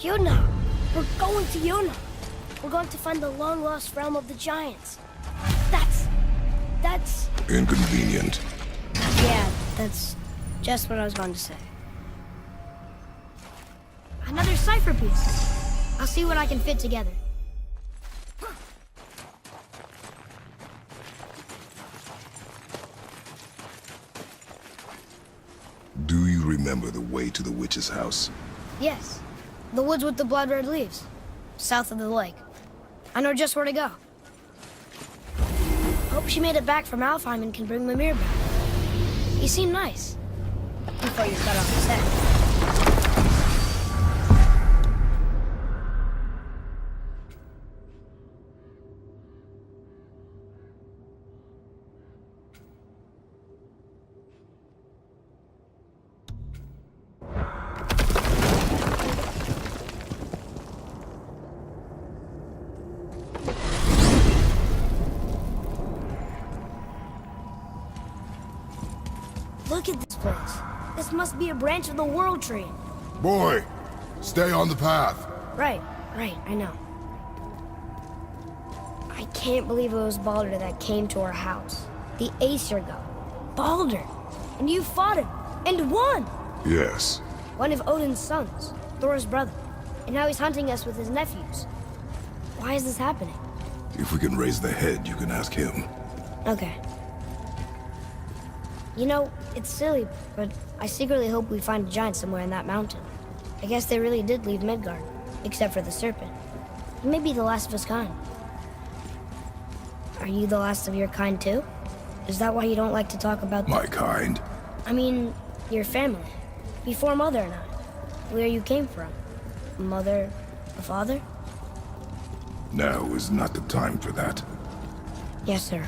Yuna! We're going to Yuna! We're going to find the long-lost realm of the giants. That's... Inconvenient. Yeah, that's just what I was going to say. Another cipher piece. I'll see what I can fit together. Do you remember the way to the witch's house? Yes. The woods with the blood-red leaves. South of the lake. I know just where to go. Hope she made it back from Alfheim and can bring Mimir back. He seemed nice. Before you cut off his head. Look at this place. This must be a branch of the World Tree. Boy, stay on the path. Right, I know. I can't believe it was Baldur that came to our house. The Aesir god. Baldur! And you fought him, and won! Yes. One of Odin's sons, Thor's brother. And now he's hunting us with his nephews. Why is this happening? If we can raise the head, you can ask him. Okay. You know, it's silly, but I secretly hope we find a giant somewhere in that mountain. I guess they really did leave Midgard, except for the serpent. He may be the last of his kind. Are you the last of your kind too? Is that why you don't like to talk about... My kind? I mean, your family. Before Mother and I. Where you came from. Mother, a father? Now is not the time for that. Yes, sir.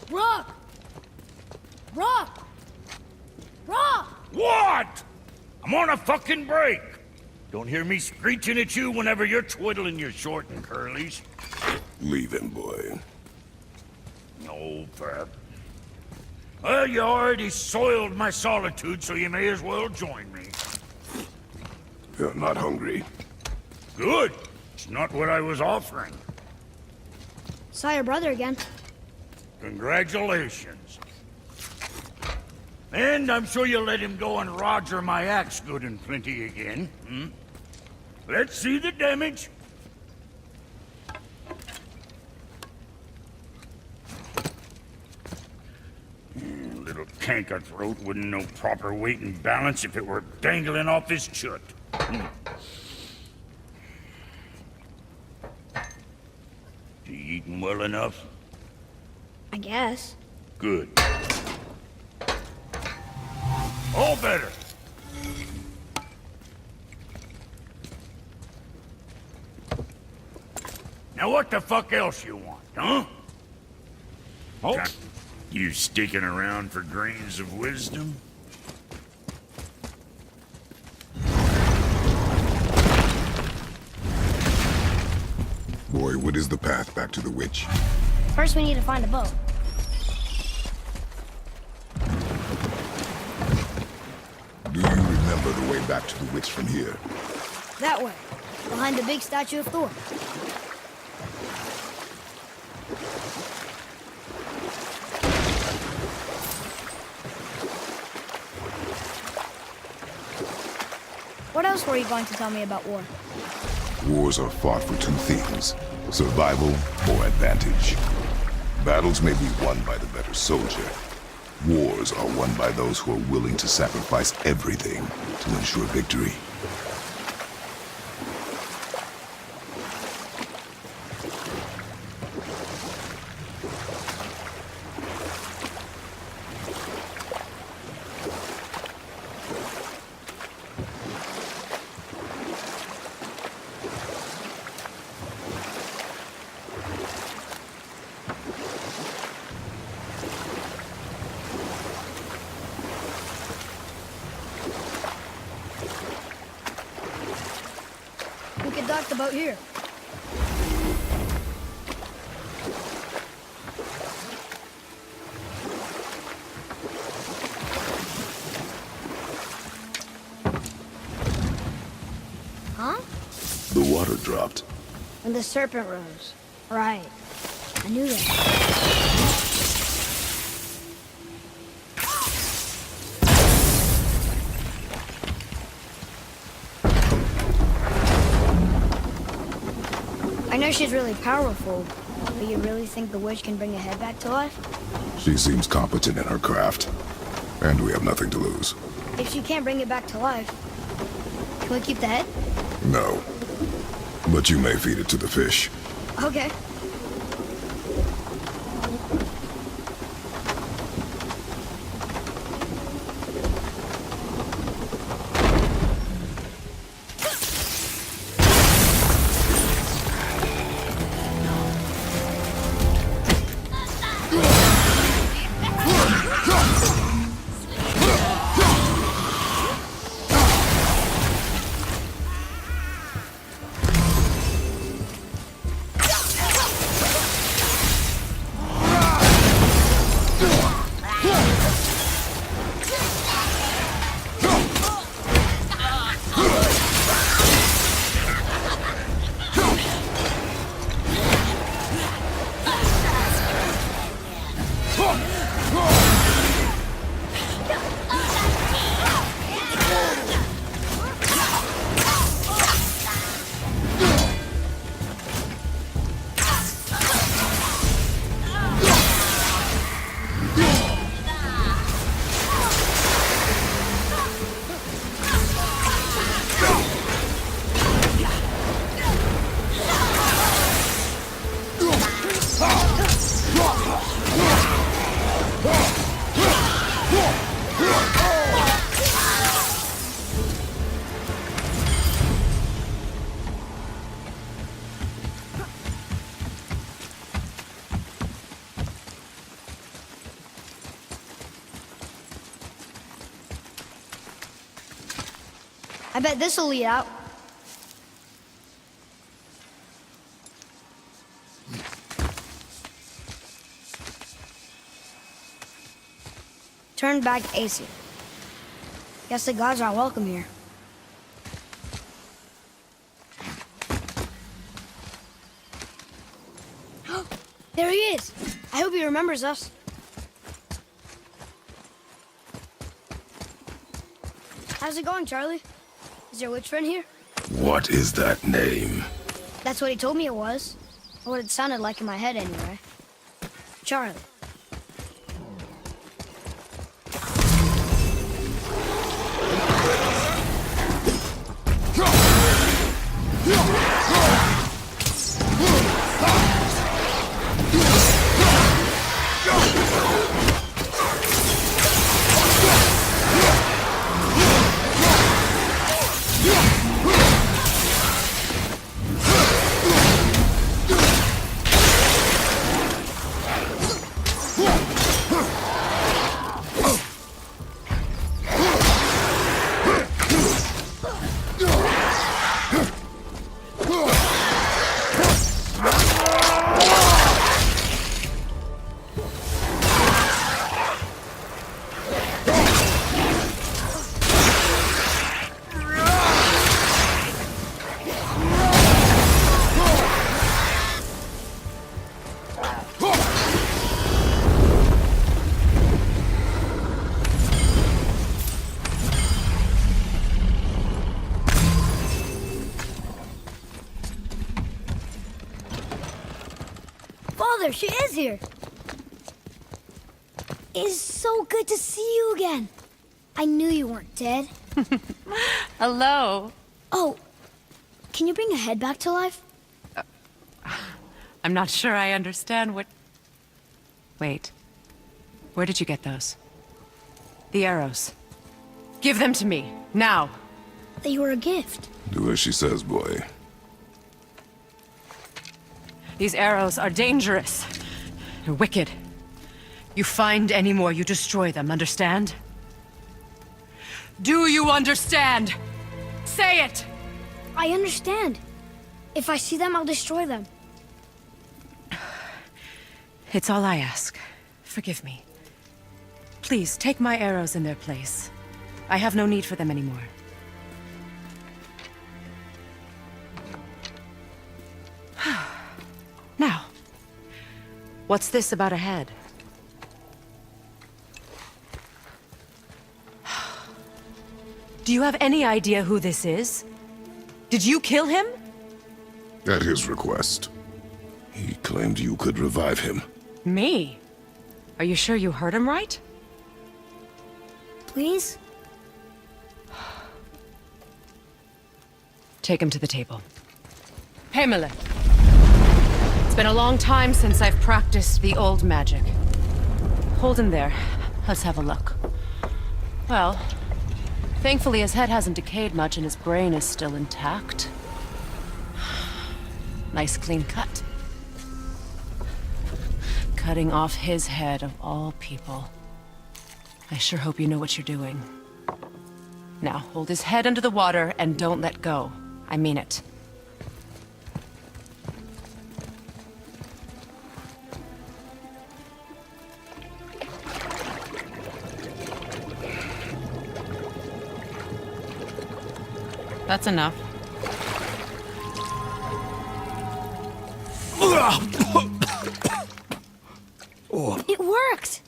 Rock! Rock! Rock! What? I'm on a fucking break. Don't hear me screeching at you whenever you're twiddling your short and curlies. Leave him, boy. No, Pep. Well, you already soiled my solitude, so you may as well join me. You're not hungry. Good. It's not what I was offering. Saw your brother again. Congratulations. And I'm sure you'll let him go and Roger my axe good and plenty again. Let's see the damage. Little canker throat wouldn't know proper weight and balance if it were dangling off his chut. You eating well enough? I guess. Good. All better. Now what the fuck else you want, huh? Oh, you sticking around for grains of wisdom? Boy, what is the path back to the witch? First we need to find a boat. Do you remember the way back to the witch from here? That way. Behind the big statue of Thor. What else were you going to tell me about war? Wars are fought for two things: survival or advantage. Battles may be won by the better soldier. Wars are won by those who are willing to sacrifice everything to ensure victory. about here? Huh? The water dropped. When the serpent rose. Right. I knew that. I know she's really powerful, but you really think the witch can bring a head back to life? She seems competent in her craft. And we have nothing to lose. If she can't bring it back to life, can we keep the head? No. But you may feed it to the fish. Okay. I bet this'll lead out. Turn back AC. Guess the gods aren't welcome here. There he is! I hope he remembers us. How's it going, Charlie? Is your witch friend here? What is that name? That's what he told me it was. Or what it sounded like in my head, anyway. Charlie. Father, she is here. It's so good to see you again. I knew you weren't dead. Hello. Oh, can you bring a head back to life? I'm not sure I understand what... Wait. Where did you get those? The arrows. Give them to me, now. They were a gift. Do as she says, boy. These arrows are dangerous. They're wicked. You find any more, you destroy them, understand? Do you understand? Say it! I understand. If I see them, I'll destroy them. It's all I ask. Forgive me. Please, take my arrows in their place. I have no need for them anymore. Now, what's this about a head? Do you have any idea who this is? Did you kill him? At his request. He claimed you could revive him. Me? Are you sure you heard him right? Please? Take him to the table. Pamela. It's been a long time since I've practiced the old magic. Hold him there. Let's have a look. Well, thankfully his head hasn't decayed much and his brain is still intact. Nice clean cut. Cutting off his head of all people. I sure hope you know what you're doing. Now, hold his head under the water and don't let go. I mean it. That's enough. It worked!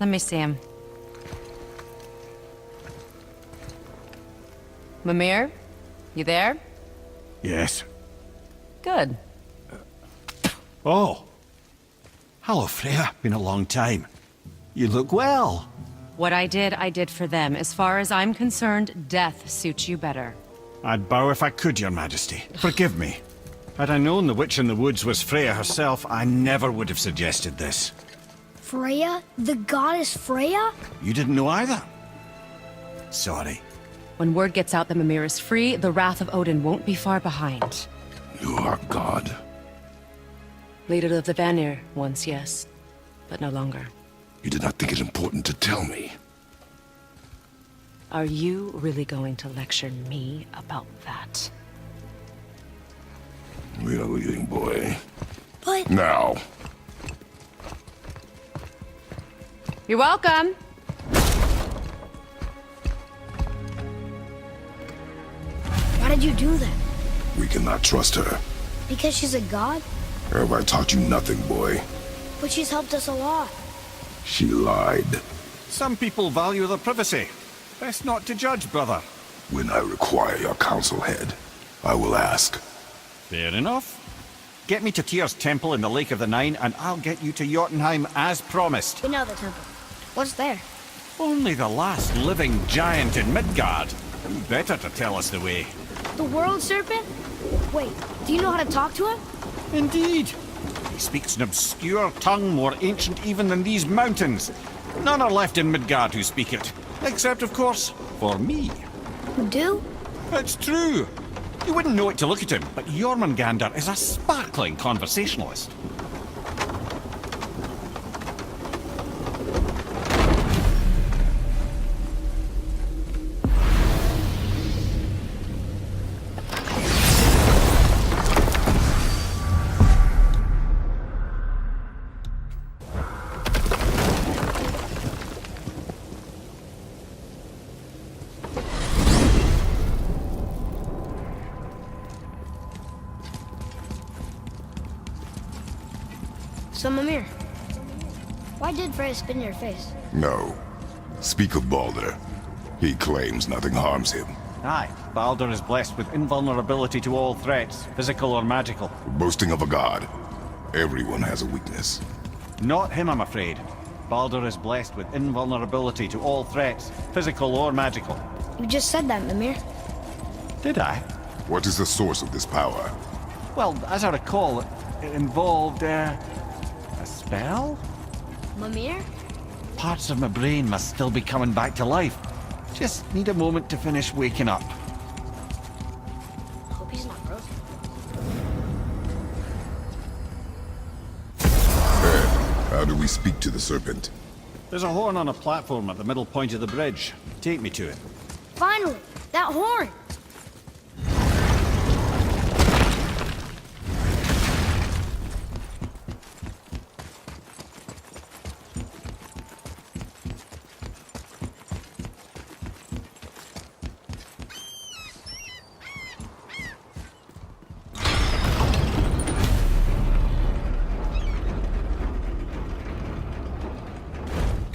Let me see him. Mimir? You there? Yes. Good. Oh. Hello, Freya. Been a long time. You look well. What I did for them. As far as I'm concerned, death suits you better. I'd bow if I could, Your Majesty. Forgive me. Had I known the witch in the woods was Freya herself, I never would have suggested this. Freya? The goddess Freya? You didn't know either? Sorry. When word gets out that Mimir is free, the wrath of Odin won't be far behind. You are God. Leader of the Vanir, once, yes. But no longer. You did not think it important to tell me. Are you really going to lecture me about that? We are leaving, boy. But... Now. You're welcome! Why did you do that? We cannot trust her. Because she's a god? Have I taught you nothing, boy? But she's helped us a lot. She lied. Some people value their privacy. Best not to judge, brother. When I require your council head, I will ask. Fair enough. Get me to Tyr's temple in the Lake of the Nine, and I'll get you to Jotunheim as promised. We know the temple. What's there? Only the last living giant in Midgard. Who better to tell us the way? The world serpent? Wait, do you know how to talk to him? Indeed. He speaks an obscure tongue more ancient even than these mountains. None are left in Midgard who speak it. Except, of course, for me. You do? It's true. You wouldn't know it to look at him, but Jormungandr is a sparkling conversationalist. So, Mimir, why did Freya spit in your face? No. Speak of Baldur. He claims nothing harms him. Aye, Baldur is blessed with invulnerability to all threats, physical or magical. Boasting of a god. Everyone has a weakness. Not him, I'm afraid. Baldur is blessed with invulnerability to all threats, physical or magical. You just said that, Mimir. Did I? What is the source of this power? Well, as I recall, it involved, a spell? Mimir? Parts of my brain must still be coming back to life. Just need a moment to finish waking up. Hope he's not frozen. How do we speak to the serpent? There's a horn on a platform at the middle point of the bridge. Take me to it. Finally! That horn!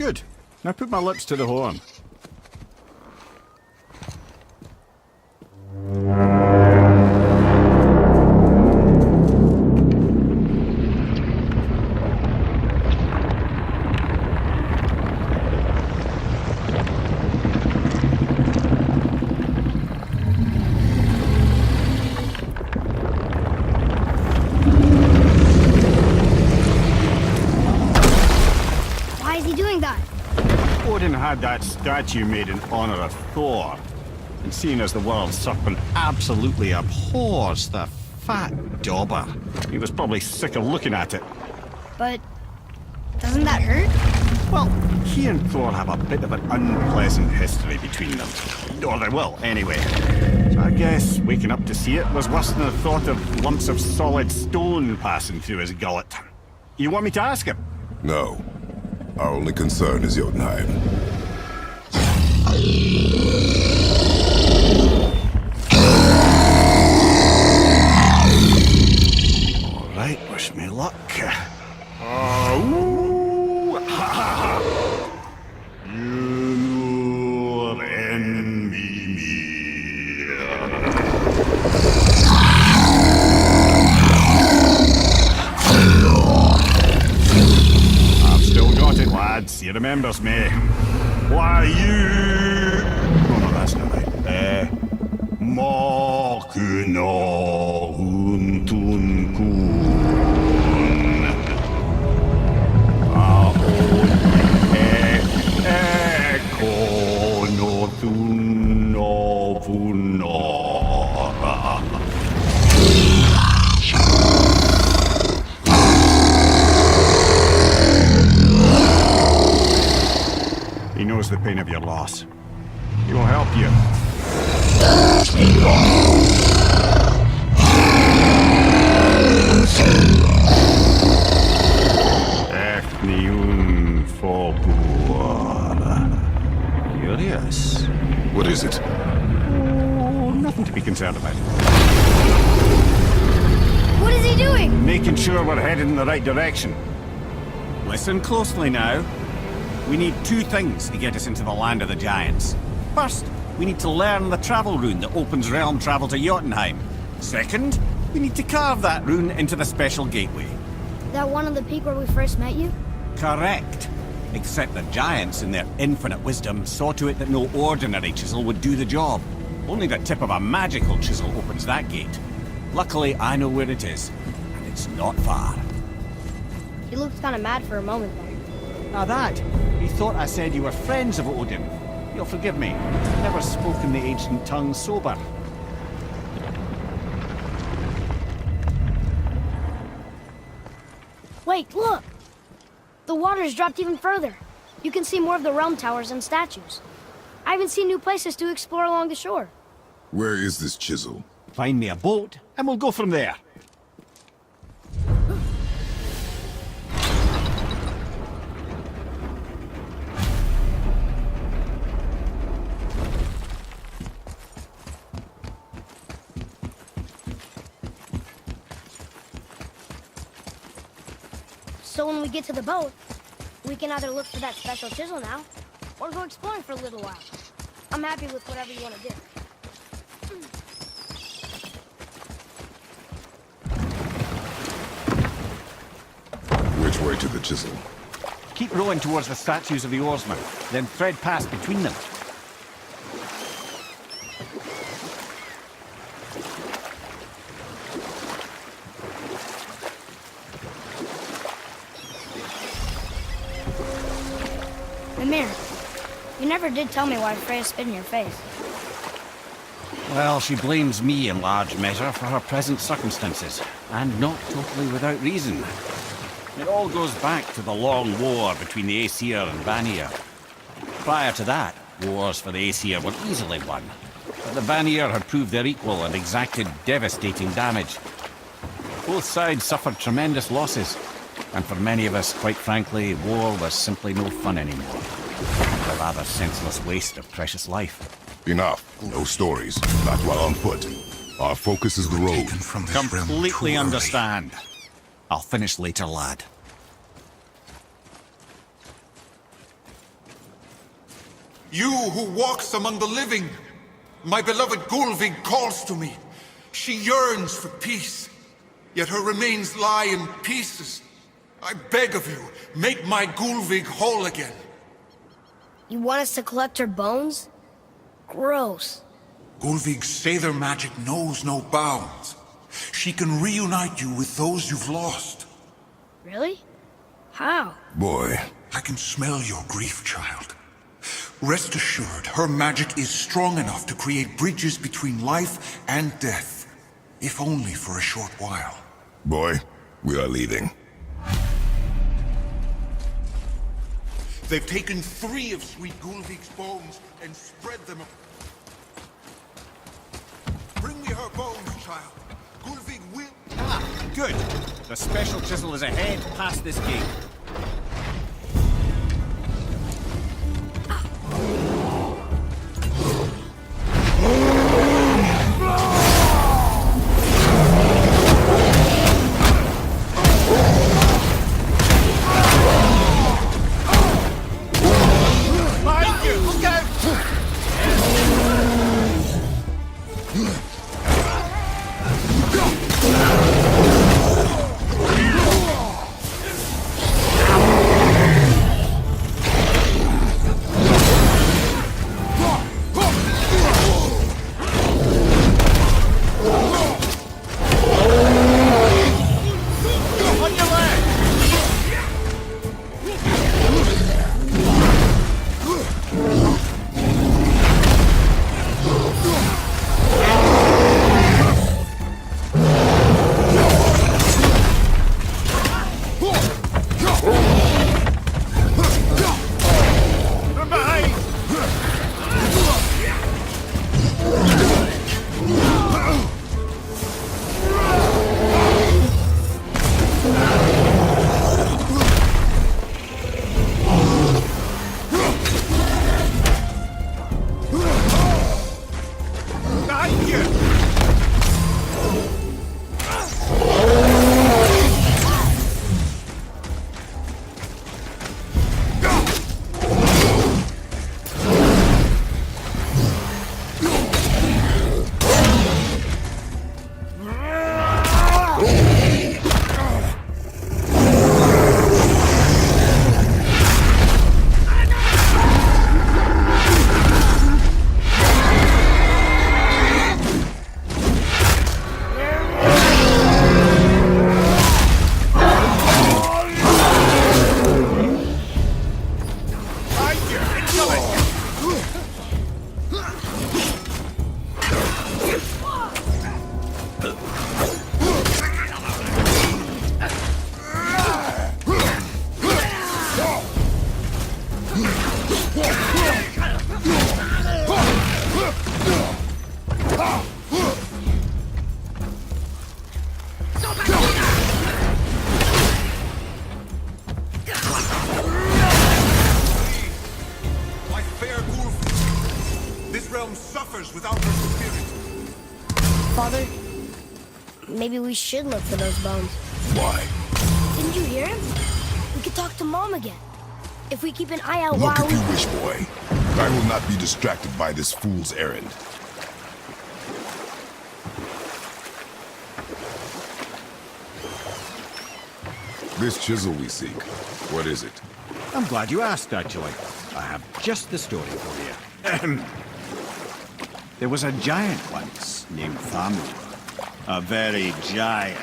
Good. Now put my lips to the horn. Why is he doing that? Odin had that statue made in honor of Thor. And seeing as the world serpent absolutely abhors the fat dauber, he was probably sick of looking at it. But doesn't that hurt? Well, he and Thor have a bit of an unpleasant history between them. Or they will, anyway. So I guess waking up to see it was worse than the thought of lumps of solid stone passing through his gullet. You want me to ask him? No. Our only concern is Jotunheim. All right, wish me luck. Ooh, ha, ha, ha. You envy me. I've still got it, lads. He remembers me. Why you? Oh no, that's not right. Makuna huntun kun. Ekono thunovunora. He knows the pain of your loss. He will help you. Efniun Fobuara. Curious. What is it? Oh, nothing to be concerned about. What is he doing? Making sure we're headed in the right direction. Listen closely now. We need two things to get us into the land of the giants. First, we need to learn the travel rune that opens realm travel to Jotunheim. Second, we need to carve that rune into the special gateway. That one on the peak where we first met you? Correct. Except the giants, in their infinite wisdom, saw to it that no ordinary chisel would do the job. Only the tip of a magical chisel opens that gate. Luckily, I know where it is, and it's not far. He looked kind of mad for a moment there. Now that, he thought I said you were friends of Odin. You'll forgive me. Never spoken the ancient tongue sober. Wait, look! The water's dropped even further. You can see more of the realm towers and statues. I even see new places to explore along the shore. Where is this chisel? Find me a boat, and we'll go from there. So when we get to the boat, we can either look for that special chisel now, or go exploring for a little while. I'm happy with whatever you want to do. Which way to the chisel? Keep rowing towards the statues of the oarsmen, then thread past between them. Mimir, you never did tell me why Freya spit in your face. Well, she blames me in large measure for her present circumstances, and not totally without reason. It all goes back to the long war between the Aesir and Vanir. Prior to that, wars for the Aesir were easily won, but the Vanir had proved their equal and exacted devastating damage. Both sides suffered tremendous losses, and for many of us, quite frankly, war was simply no fun anymore. A rather senseless waste of precious life. Enough. No stories. Not while on foot. Our focus is the road. Completely understand. I'll finish later, lad. You who walks among the living. My beloved Gulvig calls to me. She yearns for peace, yet her remains lie in pieces. I beg of you, make my Gulvig whole again. You want us to collect her bones? Gross. Gulvig's Sather magic knows no bounds. She can reunite you with those you've lost. Really? How? Boy. I can smell your grief, child. Rest assured, her magic is strong enough to create bridges between life and death. If only for a short while. Boy, we are leaving. They've taken 3 of Sweet Gulvig's bones and spread them. Bring me her bones, child. Gulvig will... Ah, good. The special chisel is ahead past this gate. Father, maybe we should look for those bones. Why? Didn't you hear him? We could talk to Mom again. If we keep an eye out Look while if we... you wish, boy. I will not be distracted by this fool's errand. This chisel we seek, what is it? I'm glad you asked, actually. I have just the story for you. There was a giant once named Thamur. A very giant,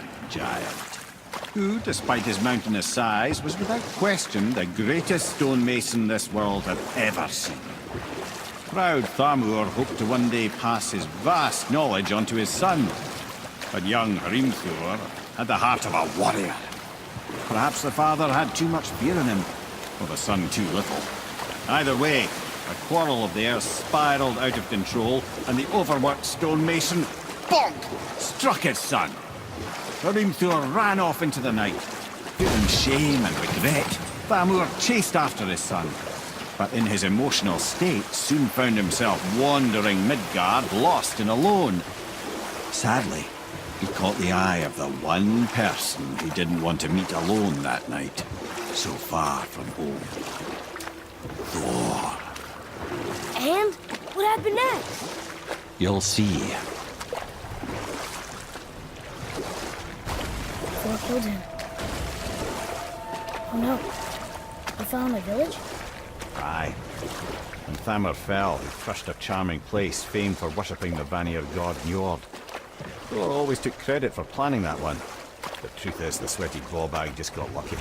who, despite his mountainous size, was without question the greatest stonemason this world had ever seen. Proud Thamur hoped to one day pass his vast knowledge on to his son. But young Hrimthur had the heart of a warrior. Perhaps the father had too much fear in him, or the son too little. Either way, a quarrel of theirs spiraled out of control, and the overworked stonemason, bonk, struck his son. Hrimthur ran off into the night. Feeling shame and regret, Thamur chased after his son, but in his emotional state soon found himself wandering Midgard, lost and alone. Sadly, he caught the eye of the one person he didn't want to meet alone that night, so far from home. Thor. happen next? You'll see. Thor killed him. Oh no. He fell on my village? Aye. And Thamur fell, he crushed a charming place famed for worshipping the Vanir god Njord. Thor always took credit for planning that one. The truth is, the sweaty ball bag just got lucky.